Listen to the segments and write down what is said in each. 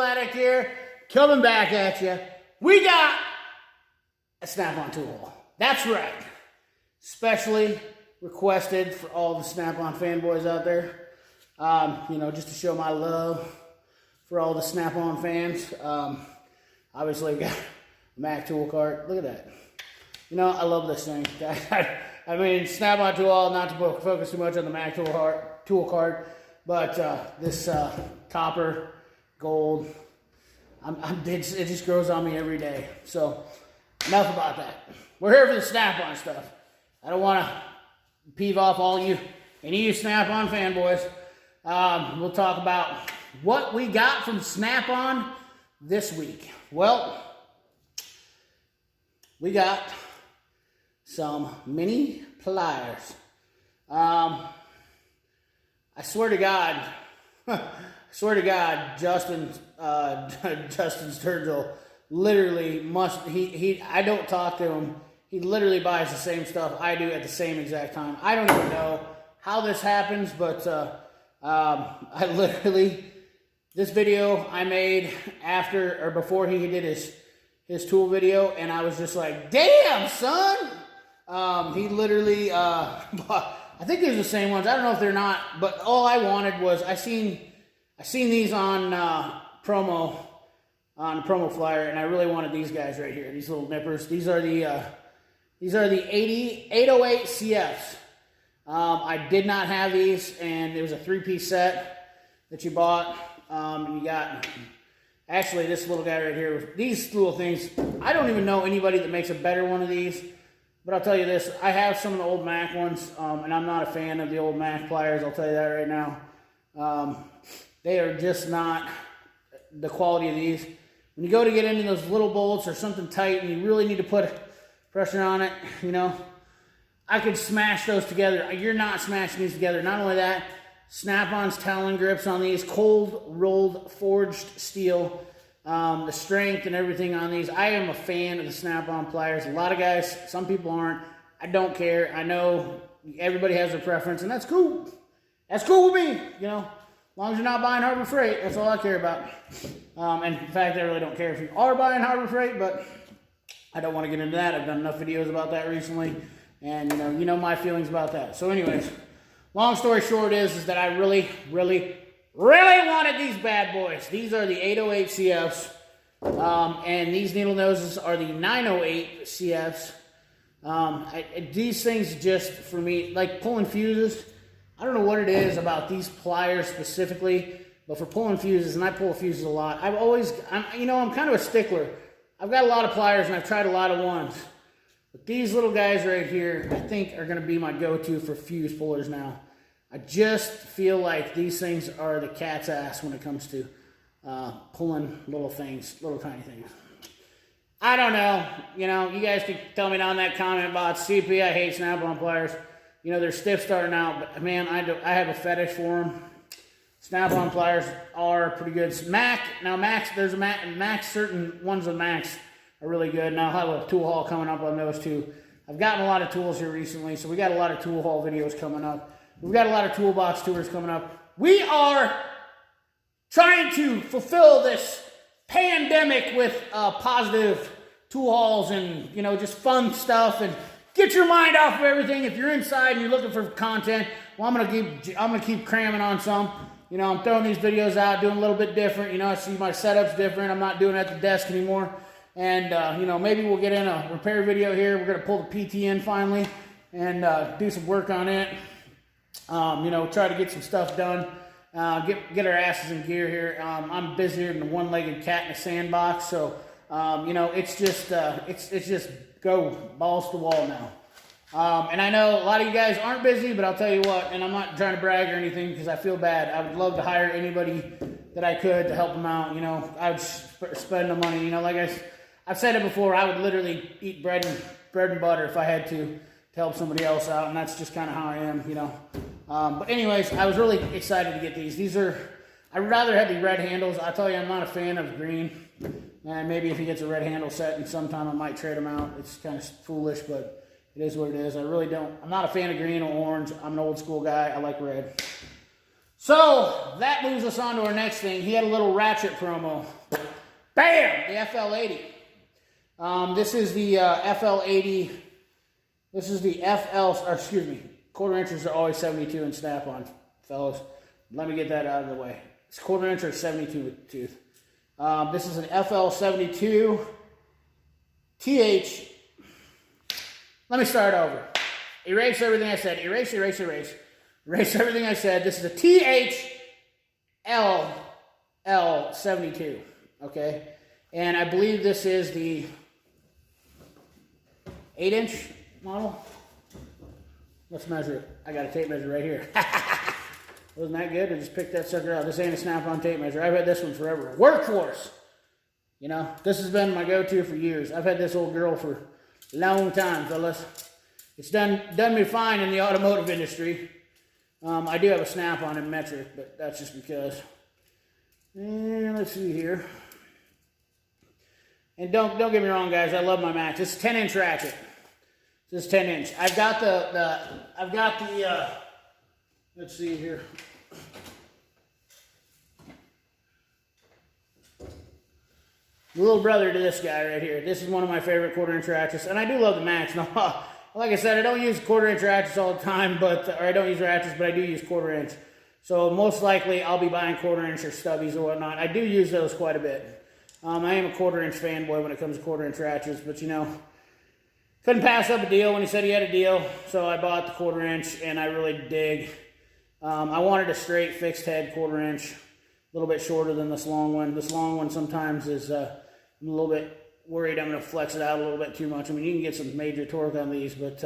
Addict here, coming back at you. We got a Snap-on tool haul. That's right. Specially requested for all the Snap-on fanboys out there. Just to show my love for all the Snap-on fans. Obviously, we got a Mac tool cart. Look at that. I love this thing. I mean, Snap-on tool haul, not to focus too much on the Mac tool cart, but this copper, gold, it just grows on me every day. So, enough about that. We're here for the Snap-on stuff. I don't want to peeve off any of you Snap-on fanboys. We'll talk about what we got from Snap-on this week. Well, we got some mini pliers. I swear to God, Justin Sturgill literally I don't talk to him. He literally buys the same stuff I do at the same exact time. I don't even know how this happens, but this video I made after or before he did his tool video, and I was just like, damn, son! He literally, I think these are the same ones. I don't know if they're not, but all I wanted was, I seen these on promo flyer, and I really wanted these guys right here, these little nippers. These are the 808 CFs. I did not have these, and it was a 3-piece set that you bought. You got, actually, this little guy right here. These little things, I don't even know anybody that makes a better one of these. But I'll tell you this, I have some of the old Mac ones, and I'm not a fan of the old Mac pliers, I'll tell you that right now. They are just not the quality of these. When you go to get into those little bolts or something tight and you really need to put pressure on it, I could smash those together. You're not smashing these together. Not only that, Snap-on's Talon grips on these, cold rolled forged steel. The strength and everything on these. I am a fan of the Snap-on pliers. A lot of guys, some people aren't. I don't care. I know everybody has their preference, and that's cool. That's cool with me, As long as you're not buying Harbor Freight, that's all I care about. And in fact, I really don't care if you are buying Harbor Freight, but I don't want to get into that. I've done enough videos about that recently, and you know my feelings about that. So anyways, long story short is that I really wanted these bad boys. These are the 808 CFs, and these needle noses are the 908 CFs. These things just, for me, like pulling fuses, I don't know what it is about these pliers specifically, but for pulling fuses, and I pull fuses a lot, I'm kind of a stickler. I've got a lot of pliers, and I've tried a lot of ones. But these little guys right here, I think, are going to be my go-to for fuse pullers now. I just feel like these things are the cat's ass when it comes to pulling little things, little tiny things. I don't know. You guys can tell me down in that comment box. CP, I hate Snap-on pliers. They're stiff starting out, but man, I have a fetish for them. Snap-on pliers are pretty good. There's certain ones with Max are really good, and I'll have a tool haul coming up on those too. I've gotten a lot of tools here recently, so we got a lot of tool haul videos coming up. We've got a lot of toolbox tours coming up. We are trying to fulfill this pandemic with positive tool hauls and, just fun stuff and get your mind off of everything. If you're inside and you're looking for content, well, I'm gonna keep cramming on some. I'm throwing these videos out, doing a little bit different. I see my setup's different. I'm not doing it at the desk anymore. And, maybe we'll get in a repair video here. We're gonna pull the PT in finally and do some work on it. Try to get some stuff done, get our asses in gear here. I'm busier than a one-legged cat in a sandbox, so, it's just go balls to the wall now. And I know a lot of you guys aren't busy, but I'll tell you what, and I'm not trying to brag or anything because I feel bad. I would love to hire anybody that I could to help them out. I would spend the money, like I've said it before, I would literally eat bread and butter if I had to help somebody else out, and that's just kind of how I am, But anyways, I was really excited to get these. I'd rather have the red handles. I tell you, I'm not a fan of green, and maybe if he gets a red handle set, and sometime I might trade them out. It's kind of foolish, but it is what it is. I'm not a fan of green or orange. I'm an old school guy. I like red. So that moves us on to our next thing. He had a little ratchet promo. Bam! The FL80. This is the FL80. This is the quarter inches are always 72 in snap-on, fellas. Let me get that out of the way. It's quarter inch or 72 tooth. This is an FL72 TH. Let me start over. Erase everything I said. Erase, erase, erase. Erase everything I said. This is a THL72. Okay? And I believe this is the 8-inch model. Let's measure it. I got a tape measure right here. Wasn't that good? I just picked that sucker out. This ain't a snap-on tape measure. I've had this one forever. Workhorse. You know, this has been my go-to for years. I've had this old girl for a long time, fellas. It's done me fine in the automotive industry. I do have a snap-on in metric, but that's just because. And let's see here. And don't get me wrong, guys. I love my Max. It's a 10-inch ratchet. This is 10-inch. I've got the let's see here. The little brother to this guy right here. This is one of my favorite quarter-inch ratchets, and I do love the Max. Now, like I said, I don't use quarter-inch ratchets all the time, or I don't use ratchets, but I do use quarter-inch. So most likely, I'll be buying quarter-inch or stubbies or whatnot. I do use those quite a bit. I am a quarter-inch fanboy when it comes to quarter-inch ratchets, but you know, couldn't pass up a deal when he said he had a deal, so I bought the quarter-inch, and I really dig. I wanted a straight fixed head quarter-inch, a little bit shorter than this long one. This long one sometimes is I'm a little bit worried I'm going to flex it out a little bit too much. I mean, you can get some major torque on these, but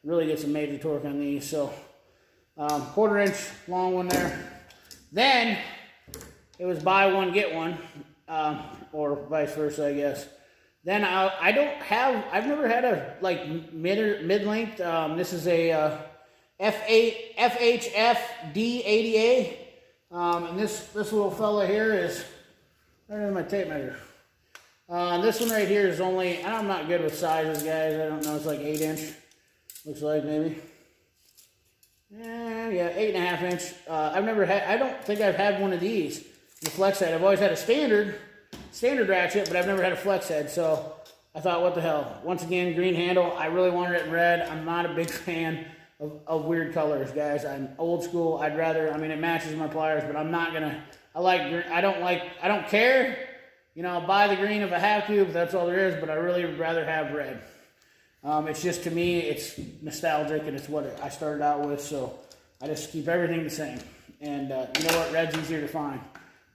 really get some major torque on these. So quarter-inch long one there. Then it was buy one get one, or vice versa, I guess. Then I've never had a like mid-length. This is a FHF D80A, and this little fella here is, where's my tape measure? This one right here is only, I'm not good with sizes, guys. I don't know, it's like 8-inch. Looks like maybe. Yeah, 8.5 inch. I don't think I've had one of these, the flex head. I've always had a standard ratchet, but I've never had a flex head, so I thought, what the hell. Once again, green handle. I really wanted it in red. I'm not a big fan of weird colors, guys. I'm old school. It matches my pliers, but I'm not gonna, I don't care. You know, I'll buy the green if I have to, but that's all there is, but I really would rather have red. It's just, to me, it's nostalgic, and it's what I started out with, so I just keep everything the same. And you know what? Red's easier to find.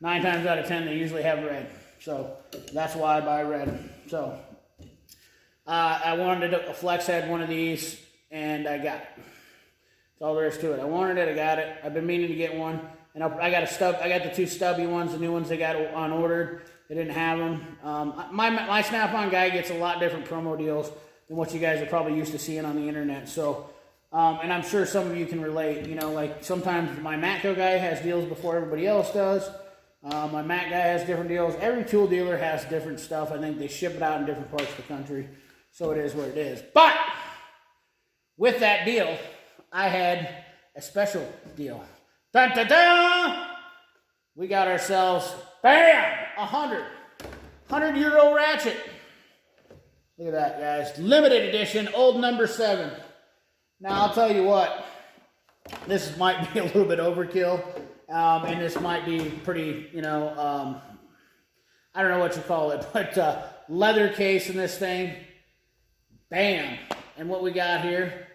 9 times out of 10, they usually have red. So that's why I buy red. So I wanted a flex head, one of these, and I got it. That's all there is to it. I wanted it, I got it. I've been meaning to get one. And I got the 2 stubby ones, the new ones they got on ordered. They didn't have them. My Snap-on guy gets a lot different promo deals than what you guys are probably used to seeing on the internet. So, and I'm sure some of you can relate. You know, like sometimes my Matco guy has deals before everybody else does. My Mac guy has different deals. Every tool dealer has different stuff. I think they ship it out in different parts of the country. So it is what it is. But with that deal, I had a special deal. Dun, dun, dun! We got ourselves, bam, 100-year-old ratchet. Look at that, guys. Limited edition, old No.7. Now, I'll tell you what. This might be a little bit overkill. And this might be pretty, you know, I don't know what you call it, but leather case in this thing. Bam. And what we got here,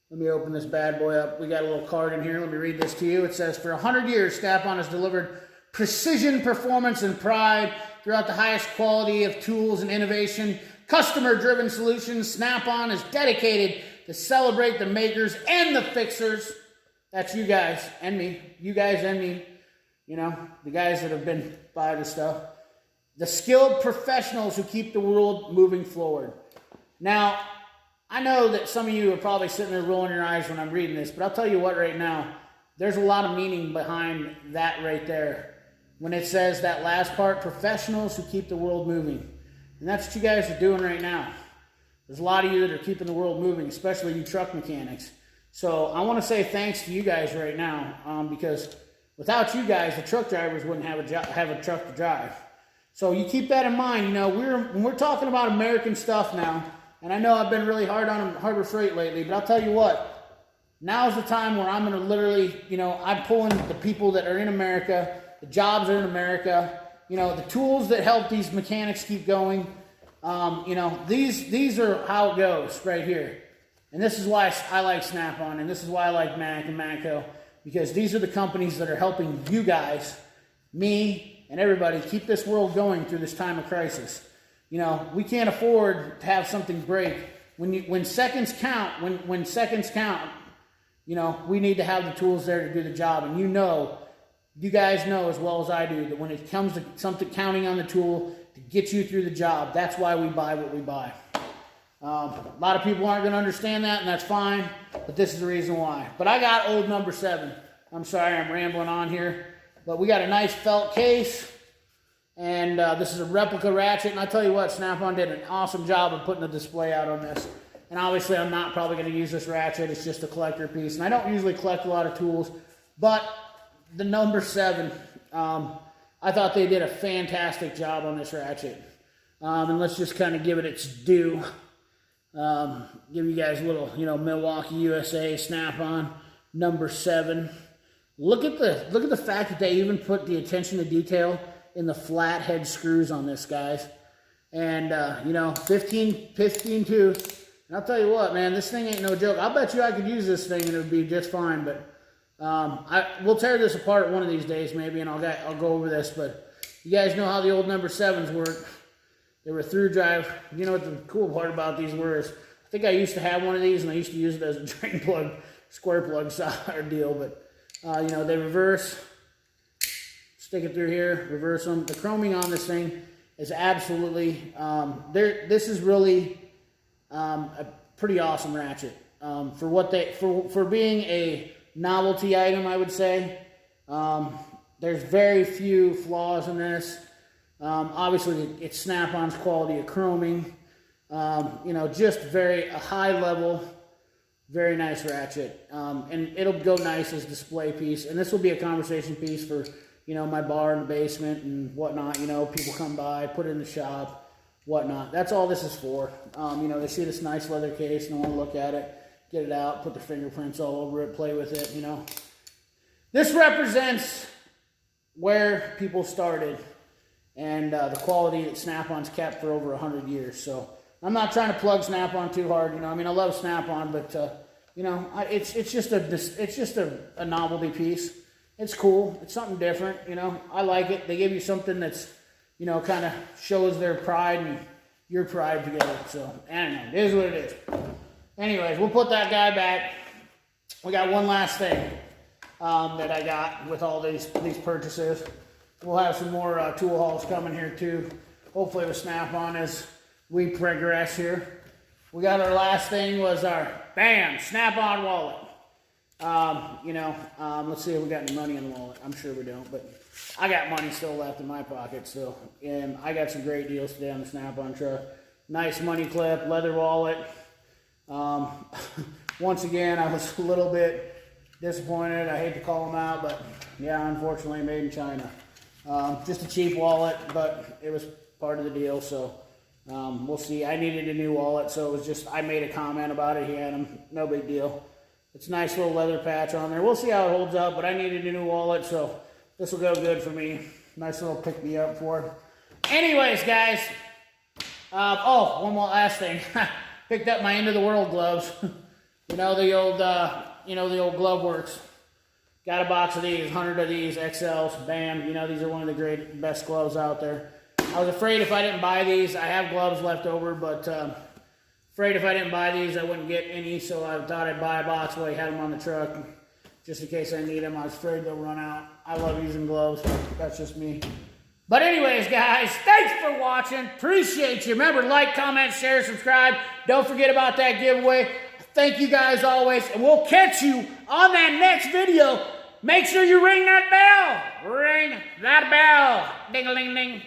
let me open this bad boy up. We got a little card in here. Let me read this to you. It says, for 100 years, Snap-on has delivered precision, performance, and pride throughout the highest quality of tools and innovation. Customer-driven solutions. Snap-on is dedicated to celebrate the makers and the fixers. That's you guys and me. You guys and me. You know, the guys that have been by the stuff. The skilled professionals who keep the world moving forward. Now, I know that some of you are probably sitting there rolling your eyes when I'm reading this, but I'll tell you what right now, there's a lot of meaning behind that right there. When it says that last part, professionals who keep the world moving. And that's what you guys are doing right now. There's a lot of you that are keeping the world moving, especially you truck mechanics. So I want to say thanks to you guys right now, because Without you guys, the truck drivers wouldn't have a truck to drive. So you keep that in mind. You know, when we're talking about American stuff now, and I know I've been really hard on Harbor Freight lately, but I'll tell you what, now's the time where I'm going to literally, you know, I'm pulling the people that are in America, the jobs are in America, you know, the tools that help these mechanics keep going. You know, these are how it goes right here. And this is why I like Snap-on, and this is why I like Mac and Matco, because these are the companies that are helping you guys, me, and everybody keep this world going through this time of crisis. You know, we can't afford to have something break. When seconds count, when seconds count, you know, we need to have the tools there to do the job. And you guys know as well as I do that when it comes to something counting on the tool to get you through the job, that's why we buy what we buy. A lot of people aren't going to understand that, and that's fine, but this is the reason why. But I got old No.7. I'm sorry, I'm rambling on here. But we got a nice felt case, and this is a replica ratchet. And I tell you what, Snap-on did an awesome job of putting a display out on this. And obviously, I'm not probably going to use this ratchet. It's just a collector piece. And I don't usually collect a lot of tools, but the No.7, I thought they did a fantastic job on this ratchet. And let's just kind of give it its due. Give you guys a little, you know, Milwaukee, USA, Snap-on, No.7. Look at the fact that they even put the attention to detail in the flat head screws on this, guys. And, you know, 15 tooth. And I'll tell you what, man, this thing ain't no joke. I'll bet you I could use this thing and it would be just fine. But we'll tear this apart one of these days maybe, and I'll go over this. But you guys know how the old No.7s work. They were through drive. You know what the cool part about these were is, I think I used to have one of these, and I used to use it as a drain plug, square plug style deal. But you know, they reverse, stick it through here, reverse them. The chroming on this thing is absolutely, this is really a pretty awesome ratchet. For being a novelty item, I would say. There's very few flaws in this. Obviously, it's Snap-on's quality of chroming. You know, just a high level, very nice ratchet. And it'll go nice as display piece. And this will be a conversation piece for, you know, my bar in the basement and whatnot. You know, people come by, put it in the shop, whatnot. That's all this is for. You know, they see this nice leather case and they want to look at it, get it out, put their fingerprints all over it, play with it, you know. This represents where people started and the quality that Snap-on's kept for over 100 years. So I'm not trying to plug Snap-on too hard, you know. I mean, I love Snap-on, but you know, it's just a novelty piece. It's cool. It's something different, you know. I like it. They give you something that's, you know, kind of shows their pride and your pride together. So I don't know. It is what it is. Anyways, we'll put that guy back. We got one last thing that I got with all these purchases. We'll have some more tool hauls coming here too. Hopefully with Snap-on as we progress here. We got our last thing was our, bam, Snap-on wallet. You know, let's see if we got any money in the wallet. I'm sure we don't, but I got money still left in my pocket still. And I got some great deals today on the Snap-on truck. Nice money clip, leather wallet. Once again, I was a little bit disappointed. I hate to call them out, but yeah, unfortunately made in China. Just a cheap wallet, but it was part of the deal, so we'll see. I needed a new wallet, so it was just, I made a comment about it. He had them, no big deal. It's a nice little leather patch on there. We'll see how it holds up, but I needed a new wallet, so this will go good for me. Nice little pick me up for it. Anyways, guys, oh, one more last thing. Picked up my End of the World gloves. You know, the old Glove Works. Got a box of these, 100 of these, XLs, bam. You know, these are one of the best gloves out there. I was afraid if I didn't buy these, I have gloves left over, but afraid if I didn't buy these, I wouldn't get any, so I thought I'd buy a box while I had them on the truck, just in case I need them. I was afraid they'll run out. I love using gloves. That's just me. But anyways, guys, thanks for watching. Appreciate you. Remember, like, comment, share, subscribe. Don't forget about that giveaway. Thank you guys always, and we'll catch you on that next video. Make sure you ring that bell. Ring that bell. Ding-a-ling-ding.